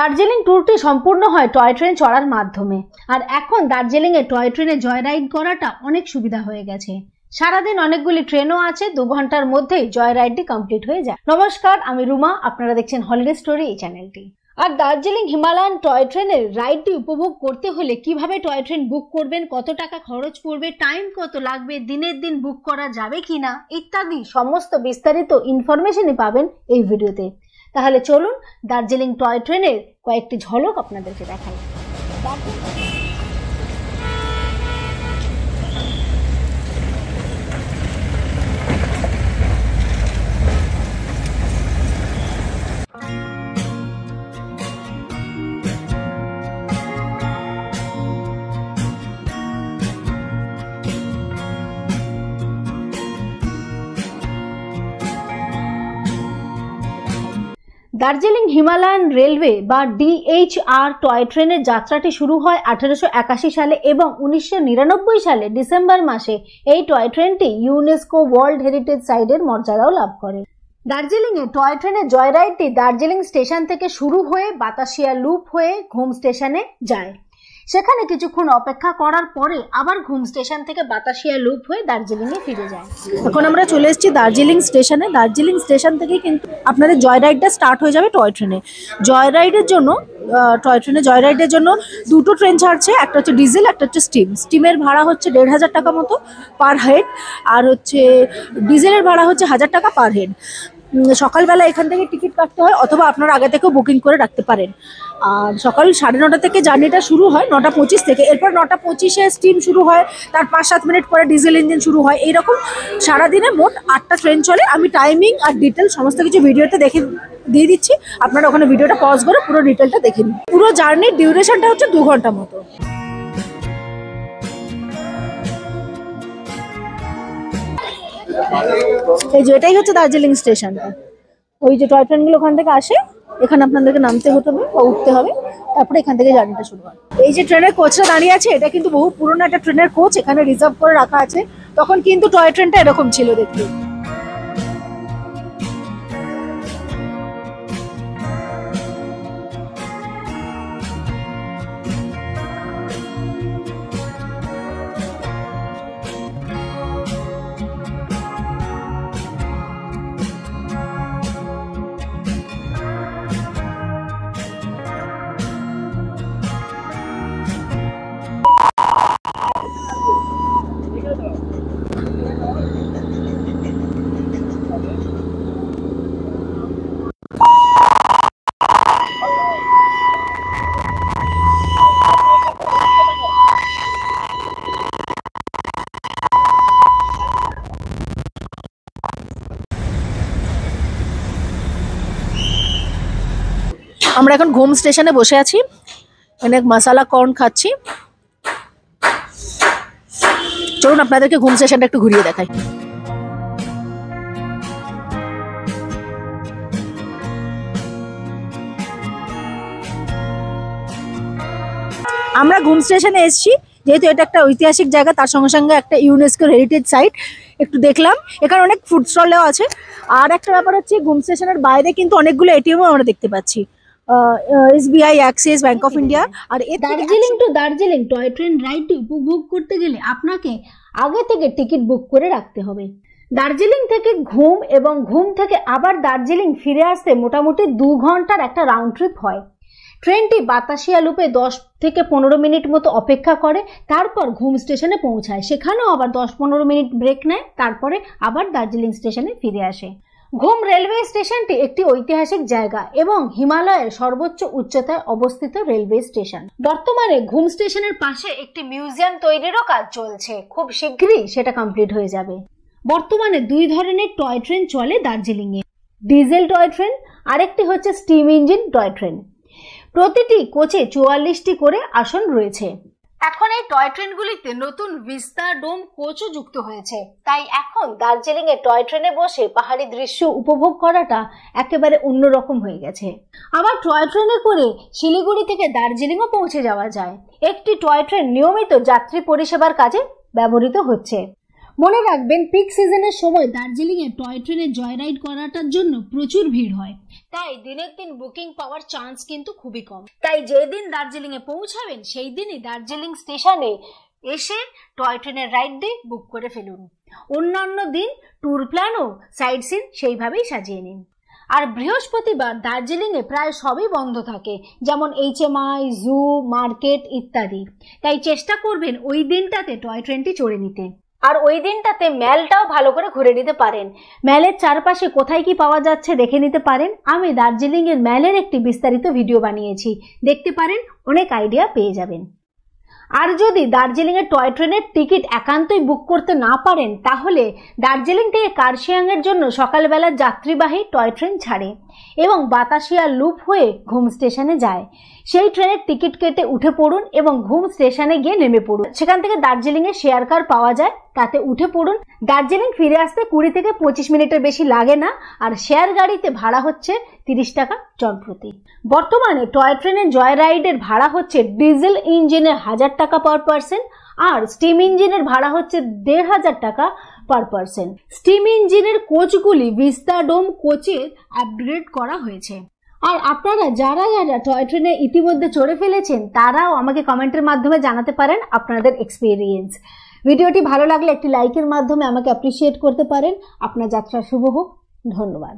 দার্জিলিং ট্যুরটি সম্পূর্ণ হয় toy train চড়ার মাধ্যমে। আর এখন দার্জিলিং এ টয় ট্রেনে জয় রাইড করাটা অনেক সুবিধা হয়ে গেছে। সারাদিন অনেকগুলি ট্রেনও আছে, 2 ঘন্টার মধ্যেই জয় রাইডটি কমপ্লিট হয়ে যায়। নমস্কার, আমি রুমা, আপনারা দেখছেন হলিডে স্টোরি এই চ্যানেলটি। আর দার্জিলিং হিমালয়ান টয় ট্রেনের রাইডটি উপভোগ করতে হলে কিভাবে টয় ট্রেন বুক করবেন, কত টাকা খরচ পড়বে, টাইম কত লাগবে, দিনের দিন বুক করা যাবে কিনা ইত্যাদি সমস্ত বিস্তারিত ইনফরমেশনই পাবেন এই ভিডিওতে। তাহলে চলুন দার্জিলিং টয় ট্রেনের কয়েকটি ঝলক আপনাদেরকে দেখাই। দার্জিলিং হিমালয়ান রেলওয়ে বা DHR টয় ট্রেনের যাত্রাটি শুরু হয় 1881 সালে এবং 1999 সালে ডিসেম্বর মাসে এই টয় ট্রেনটি ইউনেস্কো ওয়ার্ল্ড হেরিটেজ সাইটের মর্যাদাও লাভ করে। দার্জিলিং এ টয় ট্রেনের জয় রাইডটি দার্জিলিং স্টেশন থেকে শুরু হয়ে বাতাসিয়া লুপ হয়ে ঘুম স্টেশনে যায়। সেখানে কিছুক্ষণ অপেক্ষা করার পরে আবার ঘুম স্টেশন থেকে বাতাসিয়া লুপ হয়ে দার্জিলিং এ ফিরে যায়। এখন আমরা চলে এসেছি দার্জিলিং স্টেশনে। দার্জিলিং স্টেশন থেকেই কিন্তু আপনাদের জয় রাইডটা স্টার্ট হয়ে যাবে টয় ট্রেনে। জয় রাইডের জন্য জয় রাইডের জন্য দুটো ট্রেন ছাড়ছে, একটা হচ্ছে ডিজেল, একটা হচ্ছে স্টিম। স্টিমের ভাড়া হচ্ছে 1500 টাকা মতো পার হেড, আর হচ্ছে ডিজেলের ভাড়া হচ্ছে 1000 টাকা পার হেড। সকালবেলা এখান থেকে টিকিট কাটতে হয়, অথবা আপনারা আগে থেকেও বুকিং করে রাখতে পারেন। আর সকাল 9:30 থেকে জার্নিটা শুরু হয় 9:25 থেকে। এরপর 9:25-এ স্টিম শুরু হয়, তার 5-7 মিনিট পরে ডিজেল ইঞ্জিন শুরু হয়। এইরকম সারাদিনে মোট 8টা ট্রেন চলে। আমি টাইমিং আর ডিটেল সমস্ত কিছু ভিডিওতে দিয়ে দিচ্ছি, আপনারা ওখানে ভিডিওটা পজ করে পুরো ডিটেলটা দেখে নিন। পুরো জার্নির ডিউরেশনটা হচ্ছে 2 ঘন্টা মতো। এই যে এটাই হচ্ছে দার্জিলিং স্টেশনটা। ওই যে টয় ট্রেনগুলো ওখান থেকে আসে, এখানে আপনাদেরকে নামতে হতে হবে বা উঠতে হবে, তারপরে এখান থেকে জার্নিটা শুরু হয়। এই যে ট্রেনের কোচটা দাঁড়িয়ে আছে, এটা কিন্তু বহু পুরোনো একটা ট্রেনের কোচ, এখানে রিজার্ভ করে রাখা আছে। তখন কিন্তু টয় ট্রেনটা এরকম ছিল দেখতে। আমরা এখন ঘুম স্টেশনে বসে আছি, অনেক মশলা কর্ন খাচ্ছি। চলুন আপনাদেরকে ঘুম স্টেশনটা একটু ঘুরিয়ে দেখাই। আমরা ঘুম স্টেশনে এসেছি, যেহেতু এটা একটা ঐতিহাসিক জায়গা, তার সঙ্গে সঙ্গে একটা ইউনেস্কো হেরিটেজ সাইট। একটু দেখলাম, এখানে অনেক ফুড স্টলও আছে। আর একটা ব্যাপার হচ্ছে, ঘুম স্টেশনের বাইরে কিন্তু অনেকগুলো এটিএমও আমরা দেখতে পাচ্ছি, SBI, Axis, bank of India. আর Darjeeling to Darjeeling toy train রাইডটি উপভোগ করতে গেলে আপনাকে আগে থেকে টিকিট বুক করে রাখতে হবে। দার্জিলিং থেকে ঘুম এবং ঘুম থেকে আবার দার্জিলিং ফিরে আসতে মোটামুটি 2 ঘন্টার একটা রাউন্ড ট্রিপ হয়। ট্রেনটি বাতাসিয়া লুপে 10 থেকে 15 মিনিট মতো অপেক্ষা করে, তারপর ঘুম স্টেশনে পৌঁছায়। সেখানেও আবার 10-15 মিনিট ব্রেক নেয়, তারপরে আবার দার্জিলিং স্টেশনে ফিরে আসে। ঘুম রেলওয়ে স্টেশনটি একটি ঐতিহাসিক জায়গা এবং হিমালয়ের সর্বোচ্চ উচ্চতায় অবস্থিত রেলওয়ে স্টেশন। বর্তমানে ঘুম স্টেশনের পাশে একটি মিউজিয়াম তৈরিরও কাজ চলছে, খুব শীঘ্রই সেটা কমপ্লিট হয়ে যাবে। বর্তমানে 2 ধরনের টয় ট্রেন চলে দার্জিলিং এ, ডিজেল টয় ট্রেন, আরেকটি হচ্ছে স্টিম ইঞ্জিন টয় ট্রেন। প্রতিটি কোচে 44টি করে আসন রয়েছে। এখন এই টয় ট্রেনগুলিতে নতুন ভিস্টাডোম কোচও যুক্ত হয়েছে, তাই এখন দার্জিলিং এ টয় ট্রেনে বসে পাহাড়ি দৃশ্য উপভোগ করাটা একেবারে অন্যরকম হয়ে গেছে। আবার টয় ট্রেনে করে শিলিগুড়ি থেকে দার্জিলিংও পৌঁছে যাওয়া যায়। একটি টয় ট্রেন নিয়মিত যাত্রী পরিষেবার কাজে ব্যবহৃত হচ্ছে। মনে রাখবেন পিক সিজনের সময় দার্জিলিং এ টয় ট্রেনে জয় রাইড করাটার জন্য প্রচুর ভিড় হয়, তাই দিনের দিন বুকিং পাওয়ার চান্স কিন্তু খুবই কম। তাই যেদিন দার্জিলিং এ পৌঁছাবেন সেই দিনই দার্জিলিং স্টেশনে এসে টয় ট্রেনের রাইড ডে বুক করে ফেলুন। অন্যান্য দিন ট্যুর প্ল্যান ও সাইড সিন সেইভাবেই সাজিয়ে নিন। আর বৃহস্পতিবার দার্জিলিং এ প্রায় সবই বন্ধ থাকে, যেমন HMI, জু, মার্কেট ইত্যাদি। তাই চেষ্টা করবেন ওই দিনটাতে টয় ট্রেনটি চড়ে নিতে। আর ওই দিনটাতে ম্যালটাও ভালো করে ঘুরে নিতে পারেন। ম্যালের চারপাশে কোথায় কি পাওয়া যাচ্ছে দেখে নিতে পারেন। আমি দার্জিলিং এর ম্যালের একটি বিস্তারিত ভিডিও বানিয়েছি, দেখতে পারেন, অনেক আইডিয়া পেয়ে যাবেন। আর যদি দার্জিলিং এর টয় ট্রেনের টিকিট একান্তই বুক করতে না পারেন, তাহলে দার্জিলিং থেকে কার্শিয়াং এর জন্য সকালবেলা যাত্রীবাহী টয় ট্রেন ছাড়ে এবং বাতাসিয়া লুপ হয়ে ঘুম স্টেশনে যায়। সেই ট্রেনের টিকিট কেটে উঠে পড়ুন এবং ঘুম স্টেশনে গিয়ে নেমে পড়ুন। সেখান থেকে দার্জিলিং এর শেয়ার কার পাওয়া যায়, তাতে উঠে পড়ুন। দার্জিলিং ফিরে আসতে 20 থেকে 25 মিনিটের বেশি লাগে না। আর শেয়ার গাড়িতে ভাড়া হচ্ছে 30 টাকা জনপ্রতি। বর্তমানে টয় ট্রেনের জয় রাইডের ভাড়া হচ্ছে ডিজেল ইঞ্জিনের 1000 টাকা পার পার্সন আর স্টিম ইঞ্জিনের ভাড়া হচ্ছে 1500 টাকা পার পার্সন। স্টিম ইঞ্জিনের কোচগুলি ভিস্টাডোম কোচে আপগ্রেড করা হয়েছে। আর আপনারা যারা যারা টয় ট্রেনে ইতিমধ্যে চড়ে ফেলেছেন তারাও আমাকে কমেন্টের মাধ্যমে জানাতে পারেন আপনাদের এক্সপিরিয়েন্স। ভিডিওটি ভালো লাগলে একটি লাইকের মাধ্যমে আমাকে অ্যাপ্রিসিয়েট করতে পারেন। আপনার যাত্রা শুভ হোক। ধন্যবাদ।